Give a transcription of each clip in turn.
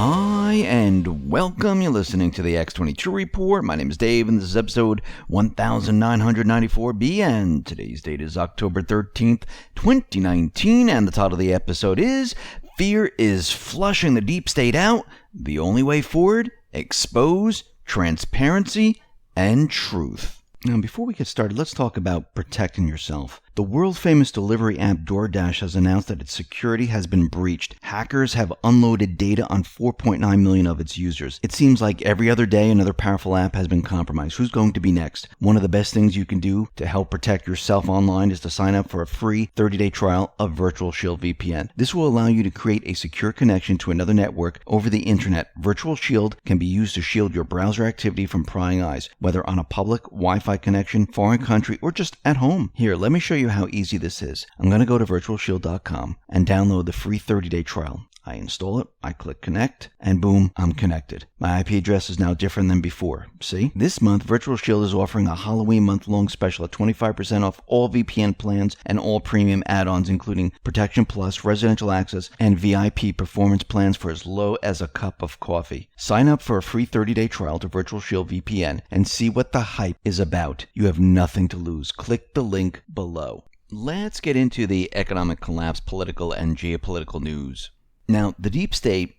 Hi, and welcome. You're listening to the X22 Report. My name is Dave, and this is episode 1994B, and today's date is October 13th, 2019, and the title of the episode is Fear is Flushing the Deep State Out. The only way forward, expose, transparency, and truth. Now, before we get started, let's talk about protecting yourself. The world-famous delivery app DoorDash has announced that its security has been breached. Hackers have unloaded data on 4.9 million of its users. It seems like every other day another powerful app has been compromised. Who's going to be next? One of the best things you can do to help protect yourself online is to sign up for a free 30-day trial of Virtual Shield VPN. This will allow you to create a secure connection to another network over the internet. Virtual Shield can be used to shield your browser activity from prying eyes, whether on a public Wi-Fi connection, foreign country, or just at home. Here, let me show you how easy this is. I'm going to go to virtualshield.com and download the free 30-day trial. I install it, I click connect, and boom, I'm connected. My IP address is now different than before. See? This month, Virtual Shield is offering a Halloween month-long special at 25% off all VPN plans and all premium add-ons, including Protection Plus, Residential Access, and VIP performance plans for as low as a cup of coffee. Sign up for a free 30-day trial to Virtual Shield VPN and see what the hype is about. You have nothing to lose. Click the link below. Let's get into the economic collapse, political, and geopolitical news. Now, the deep state,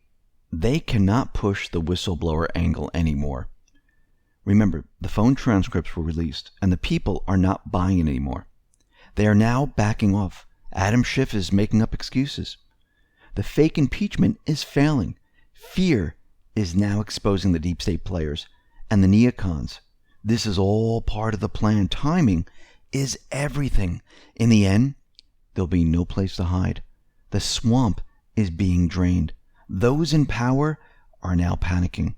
they cannot push the whistleblower angle anymore. Remember, the phone transcripts were released, and the people are not buying it anymore. They are now backing off. Adam Schiff is making up excuses. The fake impeachment is failing. Fear is now exposing the deep state players and the neocons. This is all part of the plan. Timing is everything. In the end, there'll be no place to hide. The swamp is being drained. Those in power are now panicking.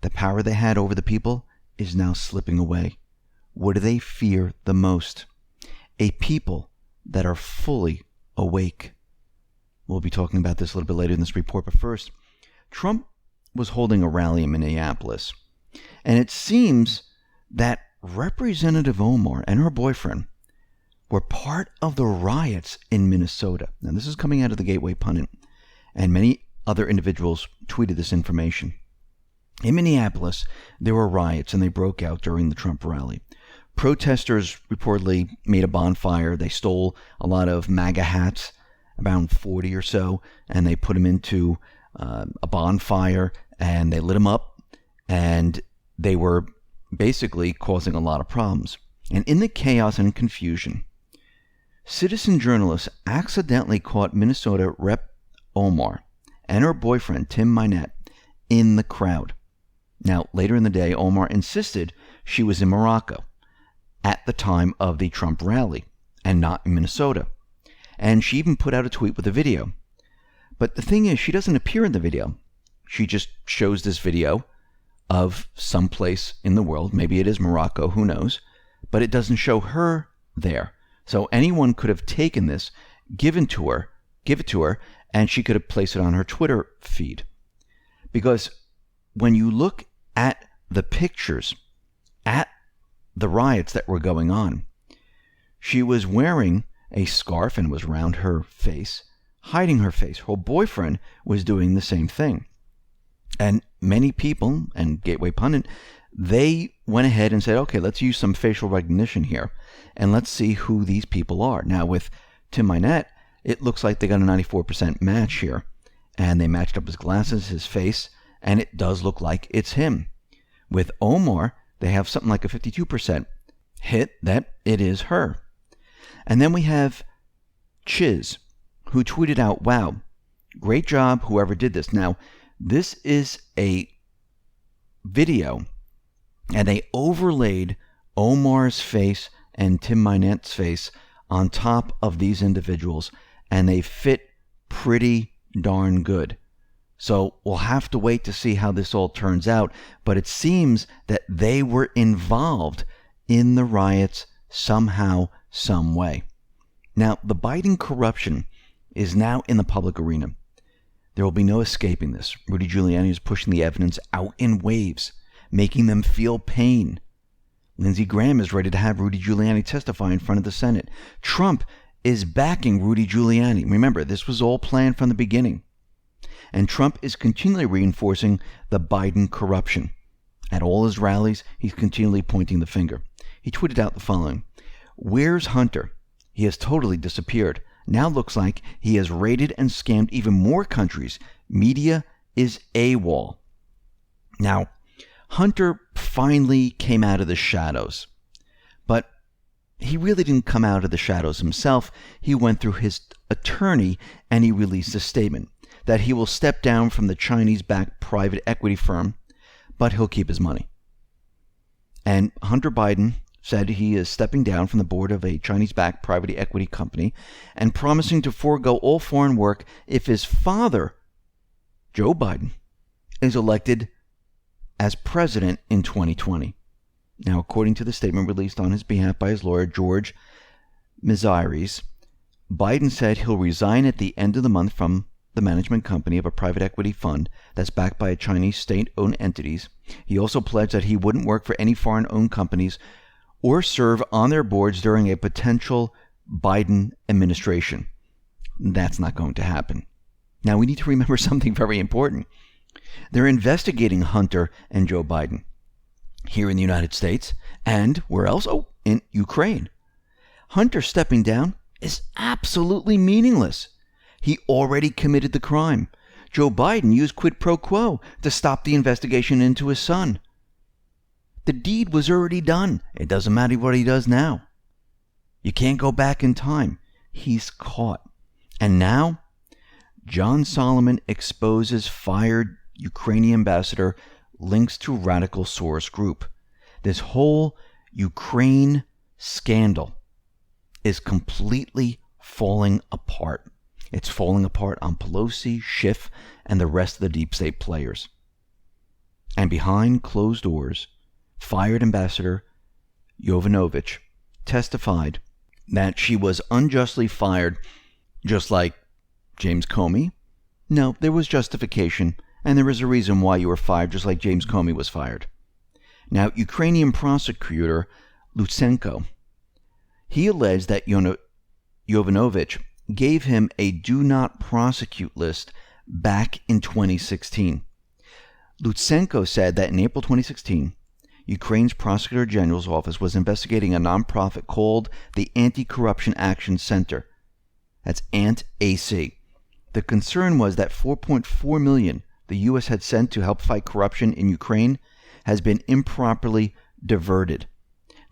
The power they had over the people is now slipping away. What do they fear the most? A people that are fully awake. We'll be talking about this a little bit later in this report, but first, Trump was holding a rally in Minneapolis, and it seems that Representative Omar and her boyfriend were part of the riots in Minnesota. Now, this is coming out of the Gateway Pundit, and many other individuals tweeted this information. In Minneapolis, there were riots, and they broke out during the Trump rally. Protesters reportedly made a bonfire. They stole a lot of MAGA hats, about 40 or so, and they put them into a bonfire, and they lit them up, and they were basically causing a lot of problems. And in the chaos and confusion, citizen journalists accidentally caught Minnesota Rep. Omar and her boyfriend, Tim Minette, in the crowd. Now, later in the day, Omar insisted she was in Morocco at the time of the Trump rally and not in Minnesota. And she even put out a tweet with a video. But the thing is, she doesn't appear in the video. She just shows this video of some place in the world. Maybe it is Morocco, who knows? But it doesn't show her there. So anyone could have taken this, give it to her, and she could have placed it on her Twitter feed. Because when you look at the pictures at the riots that were going on, she was wearing a scarf and was around her face, hiding her face. Her boyfriend was doing the same thing. And many people, and Gateway Pundit, they went ahead and said, okay, let's use some facial recognition here, and let's see who these people are. Now, with Tim Minette, it looks like they got a 94% match here, and they matched up his glasses, his face, and it does look like it's him. With Omar, they have something like a 52% hit that it is her. And then we have Chiz, who tweeted out, wow, great job, whoever did this. Now, this is a video, and they overlaid Omar's face and Tim Minette's face on top of these individuals, and they fit pretty darn good. So we'll have to wait to see how this all turns out, but it seems that they were involved in the riots somehow, some way. Now, the Biden corruption is now in the public arena. There will be no escaping this. Rudy Giuliani is pushing the evidence out in waves, making them feel pain. Lindsey Graham is ready to have Rudy Giuliani testify in front of the Senate. Trump is backing Rudy Giuliani. Remember, this was all planned from the beginning. And Trump is continually reinforcing the Biden corruption. At all his rallies, he's continually pointing the finger. He tweeted out the following: "Where's Hunter? He has totally disappeared. Now looks like he has raided and scammed even more countries. Media is AWOL." Now, Hunter finally came out of the shadows. But he really didn't come out of the shadows himself. He went through his attorney and he released a statement that he will step down from the Chinese-backed private equity firm, but he'll keep his money. And Hunter Biden said he is stepping down from the board of a Chinese-backed private equity company and promising to forego all foreign work if his father, Joe Biden, is elected as president in 2020. Now, according to the statement released on his behalf by his lawyer, George Mizares, Biden said he'll resign at the end of the month from the management company of a private equity fund that's backed by Chinese state-owned entities. He also pledged that he wouldn't work for any foreign-owned companies or serve on their boards during a potential Biden administration. That's not going to happen. Now, we need to remember something very important. They're investigating Hunter and Joe Biden here in the United States, and where else? Oh, in Ukraine. Hunter stepping down is absolutely meaningless. He already committed the crime. Joe Biden used quid pro quo to stop the investigation into his son. The deed was already done. It doesn't matter what he does now. You can't go back in time. He's caught. And now, John Solomon exposes fired Ukrainian ambassador links to radical Soros group. This whole Ukraine scandal is completely falling apart. It's falling apart on Pelosi, Schiff, and the rest of the deep state players. And behind closed doors, fired Ambassador Yovanovitch testified that she was unjustly fired, just like James Comey. No, there was justification, and there is a reason why you were fired, just like James Comey was fired. Now, Ukrainian prosecutor Lutsenko, he alleged that Yovanovitch gave him a do not prosecute list back in 2016. Lutsenko said that in April 2016, Ukraine's Prosecutor General's office was investigating a nonprofit called the Anti-Corruption Action Center. That's ANT-AC. The concern was that $4.4 million the U.S. had sent to help fight corruption in Ukraine has been improperly diverted.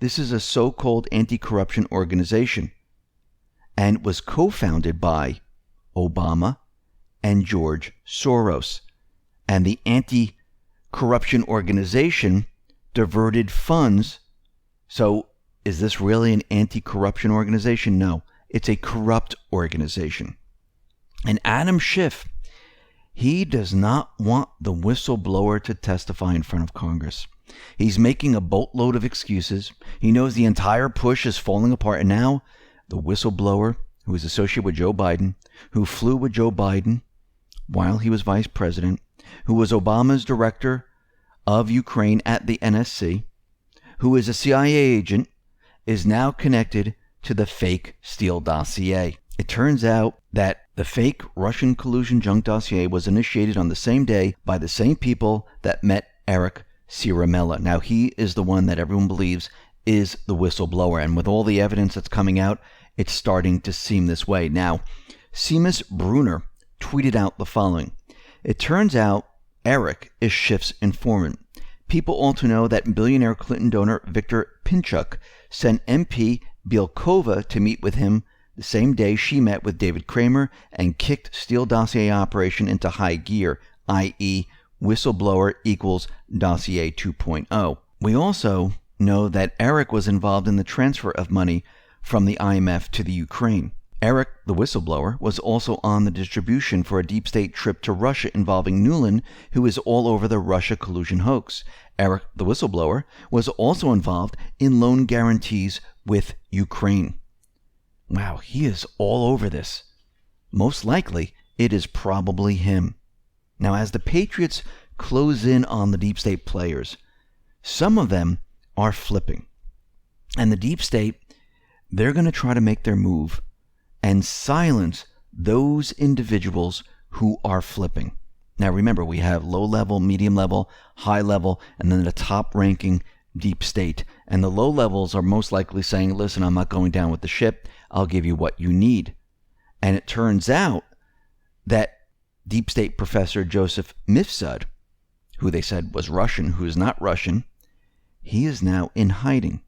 This is a so-called anti-corruption organization and was co-founded by Obama and George Soros. And the anti-corruption organization diverted funds. So is this really an anti-corruption organization? No, it's a corrupt organization. And Adam Schiff, he does not want the whistleblower to testify in front of Congress. He's making a boatload of excuses. He knows the entire push is falling apart. And now the whistleblower, who is associated with Joe Biden, who flew with Joe Biden while he was vice president, who was Obama's director of Ukraine at the NSC, who is a CIA agent, is now connected to the fake Steele dossier. It turns out that the fake Russian collusion junk dossier was initiated on the same day by the same people that met Eric Ciaramella. Now, he is the one that everyone believes is the whistleblower, and with all the evidence that's coming out, it's starting to seem this way. Now, Seamus Bruner tweeted out the following: "It turns out Eric is Schiff's informant. People ought to know that billionaire Clinton donor Victor Pinchuk sent MP Bielkova to meet with him the same day she met with David Kramer and kicked Steele dossier operation into high gear, i.e. whistleblower equals dossier 2.0. We also know that Eric was involved in the transfer of money from the IMF to the Ukraine. Eric, the whistleblower, was also on the distribution for a deep state trip to Russia involving Nuland, who is all over the Russia collusion hoax. Eric, the whistleblower, was also involved in loan guarantees with Ukraine." Wow, he is all over this. Most likely, it is probably him. Now, as the Patriots close in on the deep state players, some of them are flipping. And the deep state, they're going to try to make their move and silence those individuals who are flipping. Now remember, we have low level, medium level, high level, and then the top ranking deep state. And the low levels are most likely saying, listen, I'm not going down with the ship. I'll give you what you need. And it turns out that deep state professor Joseph Mifsud, who they said was Russian, who is not Russian, he is now in hiding.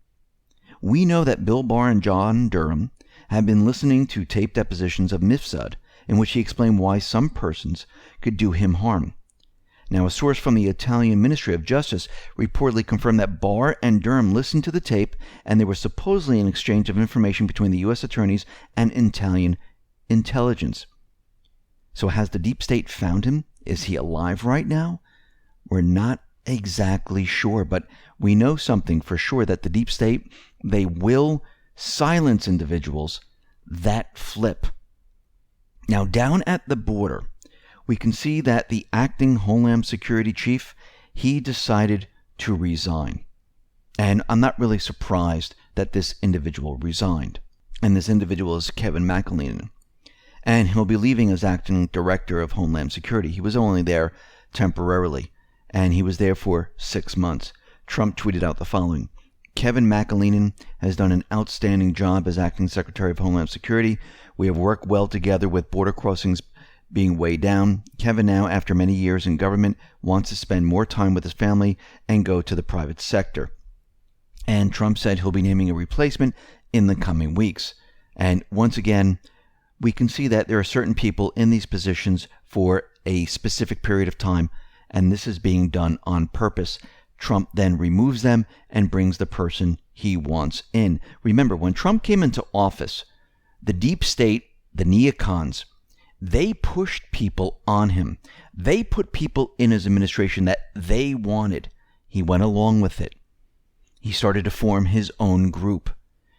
We know that Bill Barr and John Durham have been listening to tape depositions of Mifsud, in which he explained why some persons could do him harm. Now, a source from the Italian Ministry of Justice reportedly confirmed that Barr and Durham listened to the tape, and there was supposedly an exchange of information between the U.S. attorneys and Italian intelligence. So has the deep state found him? Is he alive right now? We're not exactly sure, but we know something for sure, that the deep state, they will silence individuals that flip. Now, down at the border, we can see that the acting Homeland Security chief, he decided to resign. And I'm not really surprised that this individual resigned. And this individual is Kevin McAleenan. And he'll be leaving as acting director of Homeland Security. He was only there temporarily, and he was there for 6 months. Trump tweeted out the following: Kevin McAleenan has done an outstanding job as acting Secretary of Homeland Security. We have worked well together with border crossings being way down. Kevin now, after many years in government, wants to spend more time with his family and go to the private sector. And Trump said he'll be naming a replacement in the coming weeks. And once again, we can see that there are certain people in these positions for a specific period of time, and this is being done on purpose. Trump then removes them and brings the person he wants in. Remember, when Trump came into office, the deep state, the neocons, they pushed people on him. They put people in his administration that they wanted. He went along with it. He started to form his own group.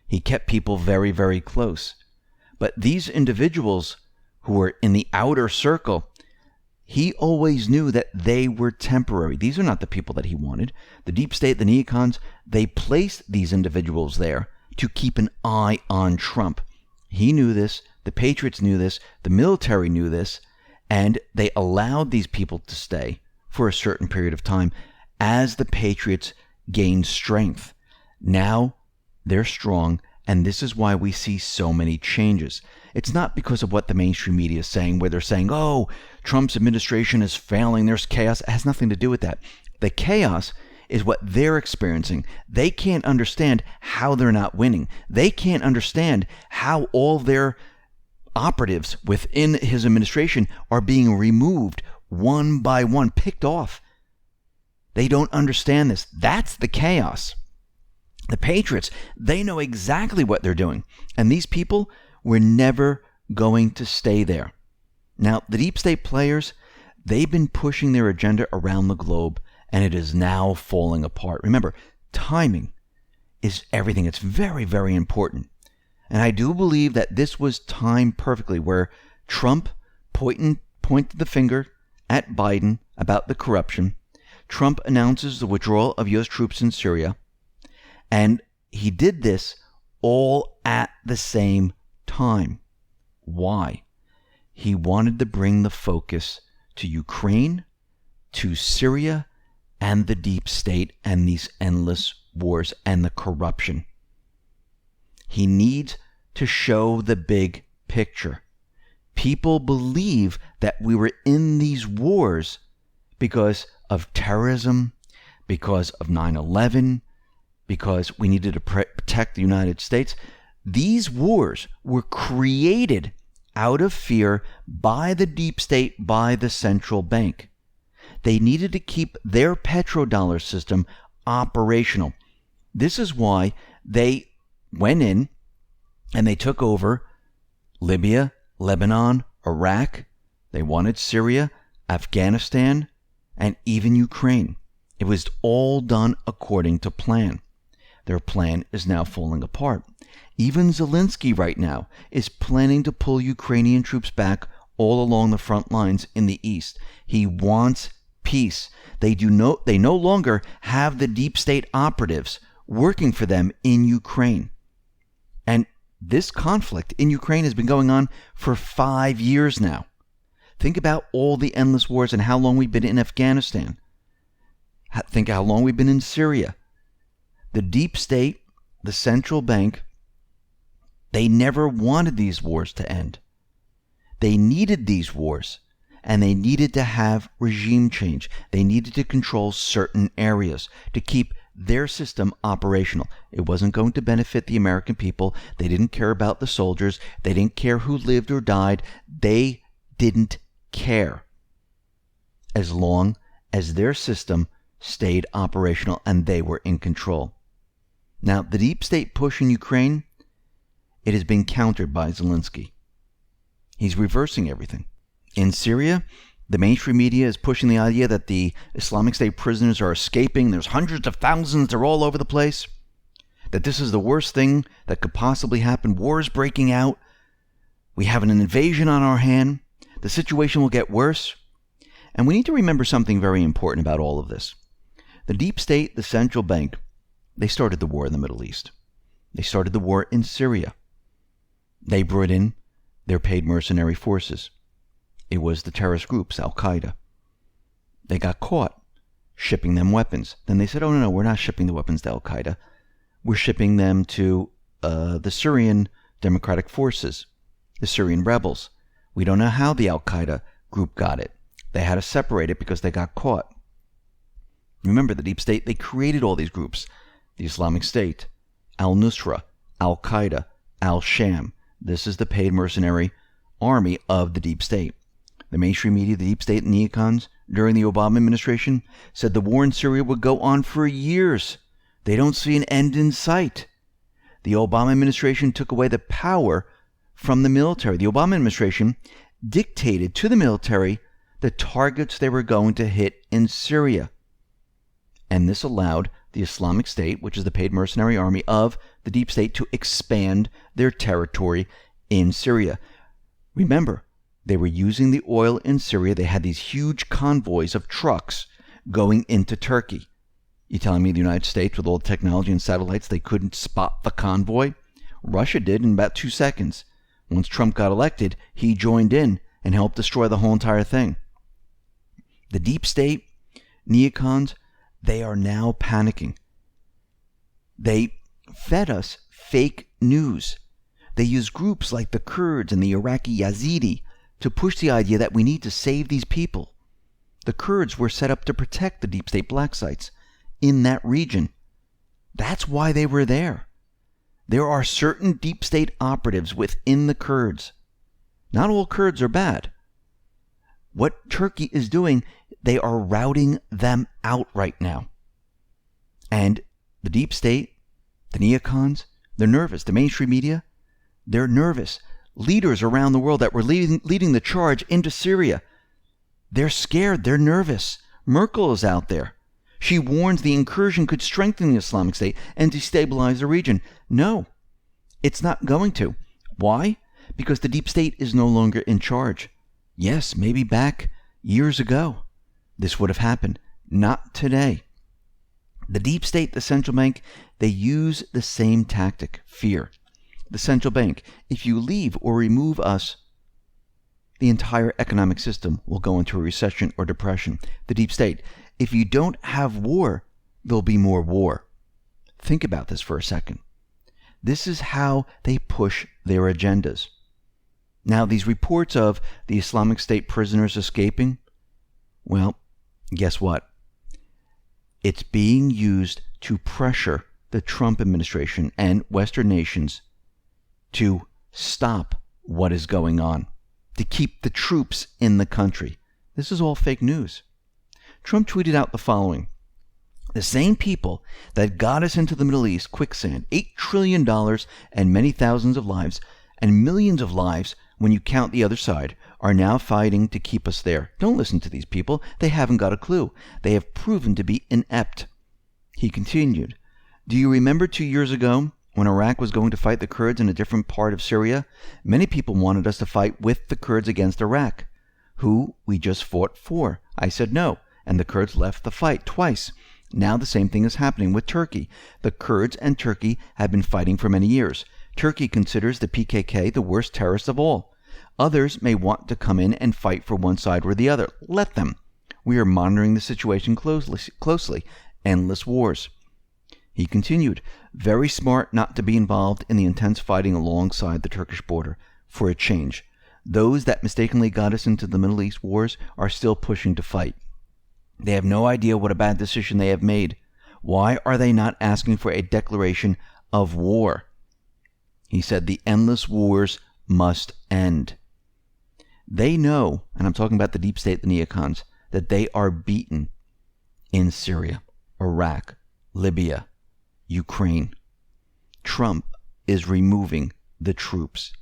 He kept people very, very close. But these individuals who were in the outer circle, he always knew that they were temporary. These are not the people that he wanted. The deep state, the neocons, they placed these individuals there to keep an eye on Trump. He knew this. The patriots knew this. The military knew this. And they allowed these people to stay for a certain period of time as the patriots gained strength. Now they're strong, and this is why we see so many changes. It's not because of what the mainstream media is saying, where they're saying, oh, Trump's administration is failing, there's chaos. It has nothing to do with that. The chaos is what they're experiencing. They can't understand how they're not winning. They can't understand how all their operatives within his administration are being removed one by one, picked off. They don't understand this. That's the chaos. The patriots, they know exactly what they're doing. And these people were never going to stay there. Now, the deep state players, they've been pushing their agenda around the globe, and it is now falling apart. Remember, timing is everything. It's very, very important. And I do believe that this was timed perfectly, where Trump pointed the finger at Biden about the corruption. Trump announces the withdrawal of U.S. troops in Syria. And he did this all at the same time. Why? He wanted to bring the focus to Ukraine, to Syria, and the deep state, and these endless wars and the corruption. He needs to show the big picture. People believe that we were in these wars because of terrorism, because of 9/11, because we needed to protect the United States. These wars were created out of fear by the deep state, by the central bank. They needed to keep their petrodollar system operational. This is why they went in and they took over Libya, Lebanon, Iraq. They wanted Syria, Afghanistan, and even Ukraine. It was all done according to plan. Their plan is now falling apart. Even Zelensky right now is planning to pull Ukrainian troops back all along the front lines in the east. He wants peace. They no longer have the deep state operatives working for them in Ukraine. And this conflict in Ukraine has been going on for 5 years now. Think about all the endless wars and how long we've been in Afghanistan. Think how long we've been in Syria. The deep state, the central bank, they never wanted these wars to end. They needed these wars, and they needed to have regime change. They needed to control certain areas to keep their system operational. It wasn't going to benefit the American people. They didn't care about the soldiers. They didn't care who lived or died. They didn't care as long as their system stayed operational and they were in control. Now, the deep state push in Ukraine, it has been countered by Zelensky. He's reversing everything. In Syria, the mainstream media is pushing the idea that the Islamic State prisoners are escaping. There's hundreds of thousands. They're all over the place. That this is the worst thing that could possibly happen. War is breaking out. We have an invasion on our hand. The situation will get worse. And we need to remember something very important about all of this. The deep state, the central bank, they started the war in the Middle East. They started the war in Syria. They brought in their paid mercenary forces. It was the terrorist groups, Al-Qaeda. They got caught shipping them weapons. Then they said, oh, no, we're not shipping the weapons to Al-Qaeda. We're shipping them to the Syrian Democratic Forces, the Syrian rebels. We don't know how the Al-Qaeda group got it. They had to separate it because they got caught. Remember, the deep state, they created all these groups. The Islamic State, Al-Nusra, Al-Qaeda, Al-Sham. This is the paid mercenary army of the deep state. The mainstream media, the deep state, and neocons during the Obama administration said the war in Syria would go on for years. They don't see an end in sight. The Obama administration took away the power from the military. The Obama administration dictated to the military the targets they were going to hit in Syria. And this allowed the Islamic State, which is the paid mercenary army of the deep state, to expand their territory in Syria. Remember, they were using the oil in Syria. They had these huge convoys of trucks going into Turkey. You telling me the United States, with all the technology and satellites, they couldn't spot the convoy? Russia did in about 2 seconds. Once Trump got elected, he joined in and helped destroy the whole entire thing. The deep state, neocons, they are now panicking. They fed us fake news. They use groups like the Kurds and the Iraqi Yazidi to push the idea that we need to save these people. The Kurds were set up to protect the deep state black sites in that region. That's why they were there. There are certain deep state operatives within the Kurds. Not all Kurds are bad. What Turkey is doing, they are routing them out right now. And the deep state, the neocons, they're nervous. The mainstream media, they're nervous. Leaders around the world that were leading the charge into Syria, they're scared. They're nervous. Merkel is out there. She warns the incursion could strengthen the Islamic State and destabilize the region. No, it's not going to. Why? Because the deep state is no longer in charge. Yes, maybe back years ago, this would have happened. Not today. The deep state, the central bank, they use the same tactic, fear. The central bank, if you leave or remove us, the entire economic system will go into a recession or depression. The deep state, if you don't have war, there'll be more war. Think about this for a second. This is how they push their agendas. Now, these reports of the Islamic State prisoners escaping, well, guess what? It's being used to pressure the Trump administration and Western nations to stop what is going on, to keep the troops in the country. This is all fake news. Trump tweeted out the following. The same people that got us into the Middle East quicksand, $8 trillion and many thousands of lives and millions of lives when you count the other side, are now fighting to keep us there. Don't listen to these people. They haven't got a clue. They have proven to be inept. He continued, do you remember 2 years ago when Iraq was going to fight the Kurds in a different part of Syria? Many people wanted us to fight with the Kurds against Iraq, who we just fought for. I said no, and the Kurds left the fight twice. Now the same thing is happening with Turkey. The Kurds and Turkey have been fighting for many years. Turkey considers the PKK the worst terrorist of all. Others may want to come in and fight for one side or the other. Let them. We are monitoring the situation closely. Endless wars. He continued, very smart not to be involved in the intense fighting alongside the Turkish border. For a change, those that mistakenly got us into the Middle East wars are still pushing to fight. They have no idea what a bad decision they have made. Why are they not asking for a declaration of war? He said the endless wars must end. They know, and I'm talking about the deep state, the neocons, that they are beaten in Syria, Iraq, Libya, Ukraine. Trump is removing the troops.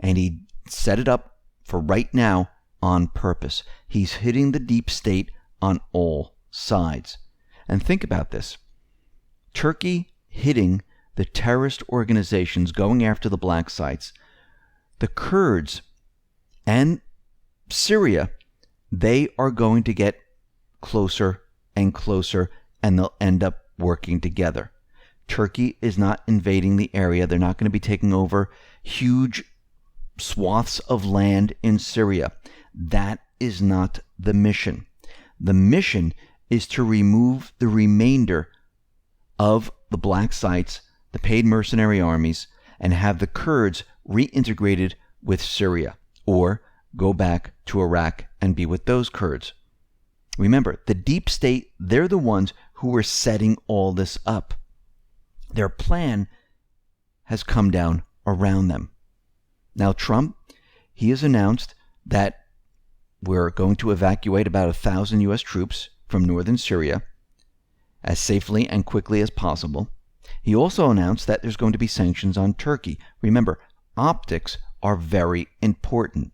And he set it up for right now on purpose. He's hitting the deep state on all sides. And think about this. Turkey hitting the terrorist organizations going after the black sites. The Kurds and Syria, they are going to get closer and closer, and they'll end up working together. Turkey is not invading the area. They're not going to be taking over huge swaths of land in Syria. That is not the mission. The mission is to remove the remainder of the black sites, the paid mercenary armies, and have the Kurds reintegrated with Syria, or go back to Iraq and be with those Kurds. Remember, the deep state, they're the ones who are setting all this up. Their plan has come down around them. Now, Trump, he has announced that we're going to evacuate about 1,000 U.S. troops from northern Syria as safely and quickly as possible. He also announced that there's going to be sanctions on Turkey. Remember, optics are very important.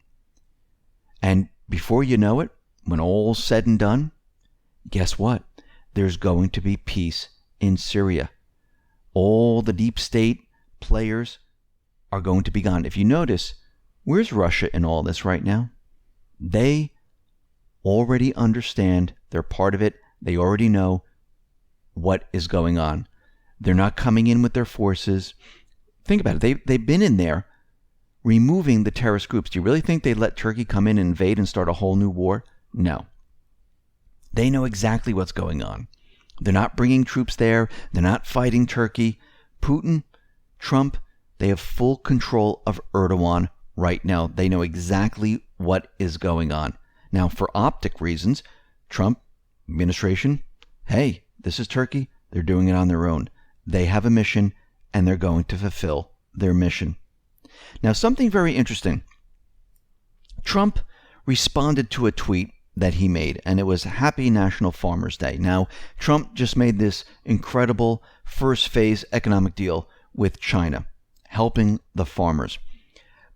And before you know it, when all's said and done, guess what? There's going to be peace in Syria. All the deep state players are going to be gone. If you notice, where's Russia in all this right now? They already understand. They're part of it. They already know what is going on. They're not coming in with their forces. Think about it. They've been in there removing the terrorist groups. Do you really think they'd let Turkey come in and invade and start a whole new war? No. They know exactly what's going on. They're not bringing troops there. They're not fighting Turkey. Putin, Trump, they have full control of Erdogan right now. They know exactly what is going on. Now, for optic reasons, Trump administration, hey, this is Turkey. They're doing it on their own. They have a mission, and they're going to fulfill their mission. Now, something very interesting. Trump responded to a tweet that he made, and it was Happy National Farmers Day. Now, Trump just made this incredible first phase economic deal with China, helping the farmers.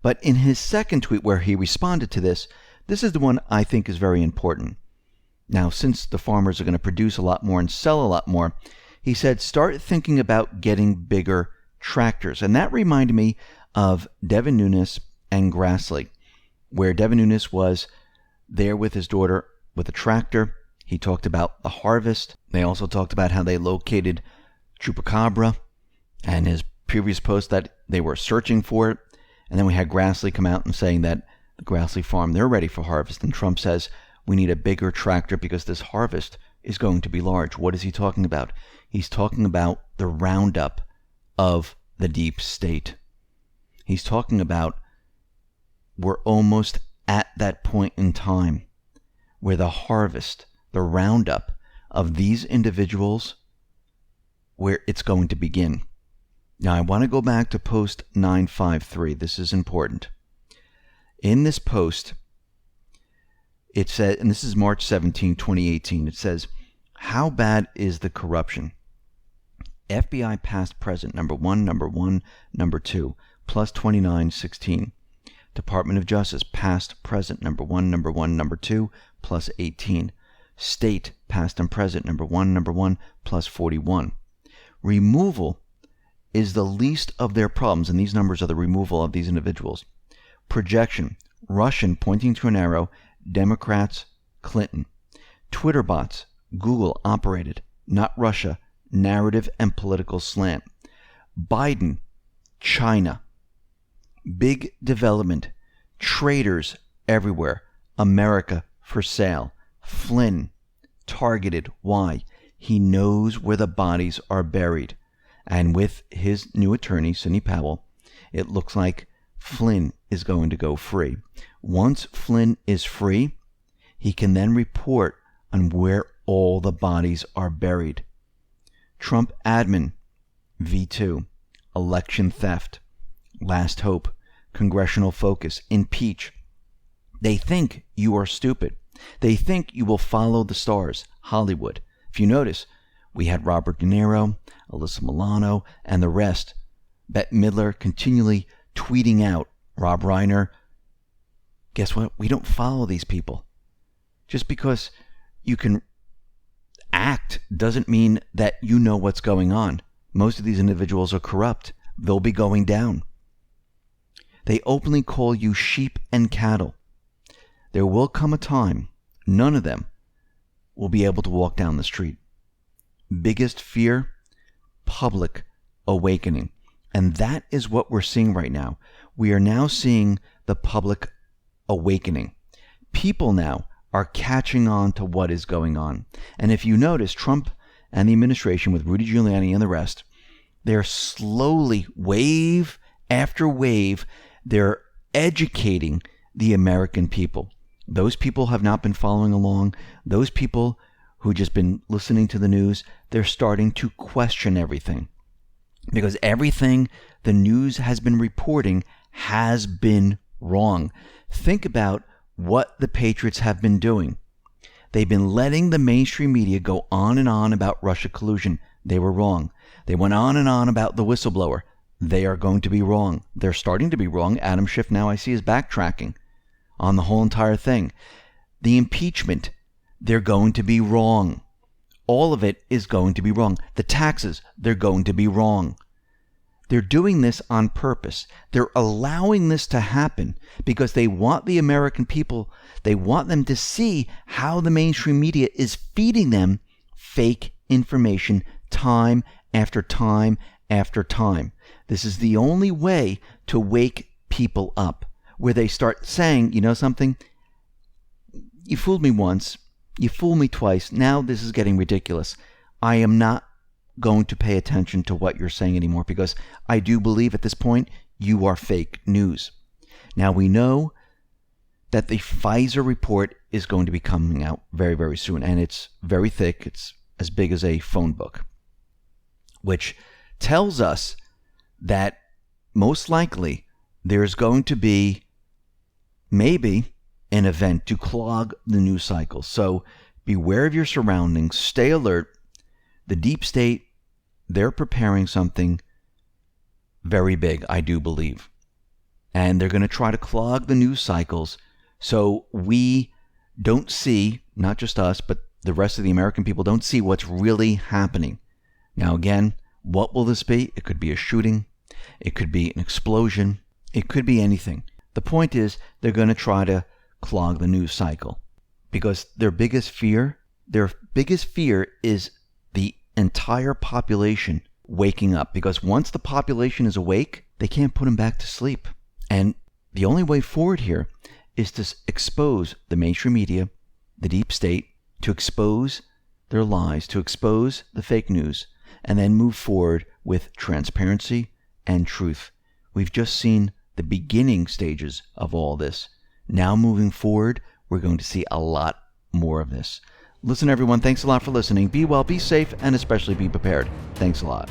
But in his second tweet where he responded to this is the one I think is very important. Now, since the farmers are going to produce a lot more and sell a lot more, he said, start thinking about getting bigger tractors. And that reminded me of Devin Nunes and Grassley, where Devin Nunes was there with his daughter with a tractor. He talked about the harvest. They also talked about how they located Chupacabra and his previous post that they were searching for it. And then we had Grassley come out and saying that the Grassley farm, they're ready for harvest. And Trump says, we need a bigger tractor because this harvest is going to be large. What is he talking about? He's talking about the roundup of the deep state. He's talking about we're almost at that point in time where the harvest, the roundup of these individuals, where it's going to begin. Now, I want to go back to post 953. This is important. In this post, it said, and this is March 17, 2018, it says, how bad is the corruption? FBI past present, number 1, number 2, plus 2916. Department of Justice past present, number 1, number 2, plus 18. State past and present, number 1, plus 41. Removal is the least of their problems, and these numbers are the removal of these individuals. Projection, Russian pointing to an arrow, Democrats, Clinton. Twitter bots, Google operated, not Russia, narrative and political slant. Biden, China. Big development, traitors everywhere. America for sale. Flynn targeted. Why? He knows where the bodies are buried. And with his new attorney, Sidney Powell, it looks like Flynn is going to go free. Once Flynn is free, he can then report on where all the bodies are buried. Trump admin, V2, election theft, last hope, congressional focus, impeach. They think you are stupid. They think you will follow the stars, Hollywood. If you notice, we had Robert De Niro, Alyssa Milano, and the rest. Bette Midler continually tweeting out, Rob Reiner. Guess what? We don't follow these people. Just because you can act doesn't mean that you know what's going on. Most of these individuals are corrupt. They'll be going down. They openly call you sheep and cattle. There will come a time, none of them will be able to walk down the street. Biggest fear, public awakening. And that is what we're seeing right now. We are now seeing the public awakening. People now are catching on to what is going on. And if you notice, Trump and the administration with Rudy Giuliani and the rest, they're slowly, wave after wave, they're educating the American people. Those people have not been following along. Those people who just been listening to the news, they're starting to question everything. Because everything the news has been reporting has been wrong. Think about what the Patriots have been doing. They've been letting the mainstream media go on and on about Russia collusion. They were wrong. They went on and on about the whistleblower. They are going to be wrong. They're starting to be wrong. Adam Schiff now I see is backtracking on the whole entire thing. The impeachment, they're going to be wrong. All of it is going to be wrong. The taxes, they're going to be wrong. They're doing this on purpose. They're allowing this to happen because they want the American people, they want them to see how the mainstream media is feeding them fake information time after time after time. This is the only way to wake people up, where they start saying, you know something? You fooled me once. You fooled me twice. Now this is getting ridiculous. I am not going to pay attention to what you're saying anymore because I do believe at this point you are fake news. Now we know that the Pfizer report is going to be coming out very, very soon, and it's very thick. It's as big as a phone book, which tells us that most likely there's going to be maybe an event to clog the news cycle. So beware of your surroundings. Stay alert. The deep state, they're preparing something very big, I do believe. And they're going to try to clog the news cycles so we don't see, not just us, but the rest of the American people don't see what's really happening. Now, again, what will this be? It could be a shooting. It could be an explosion. It could be anything. The point is they're going to try to clog the news cycle because their biggest fear is the entire population waking up, because once the population is awake, they can't put them back to sleep. And the only way forward here is to expose the mainstream media, the deep state, to expose their lies, to expose the fake news, and then move forward with transparency and truth. We've just seen the beginning stages of all this. Now moving forward, we're going to see a lot more of this. Listen, everyone, thanks a lot for listening. Be well, be safe, and especially be prepared. Thanks a lot.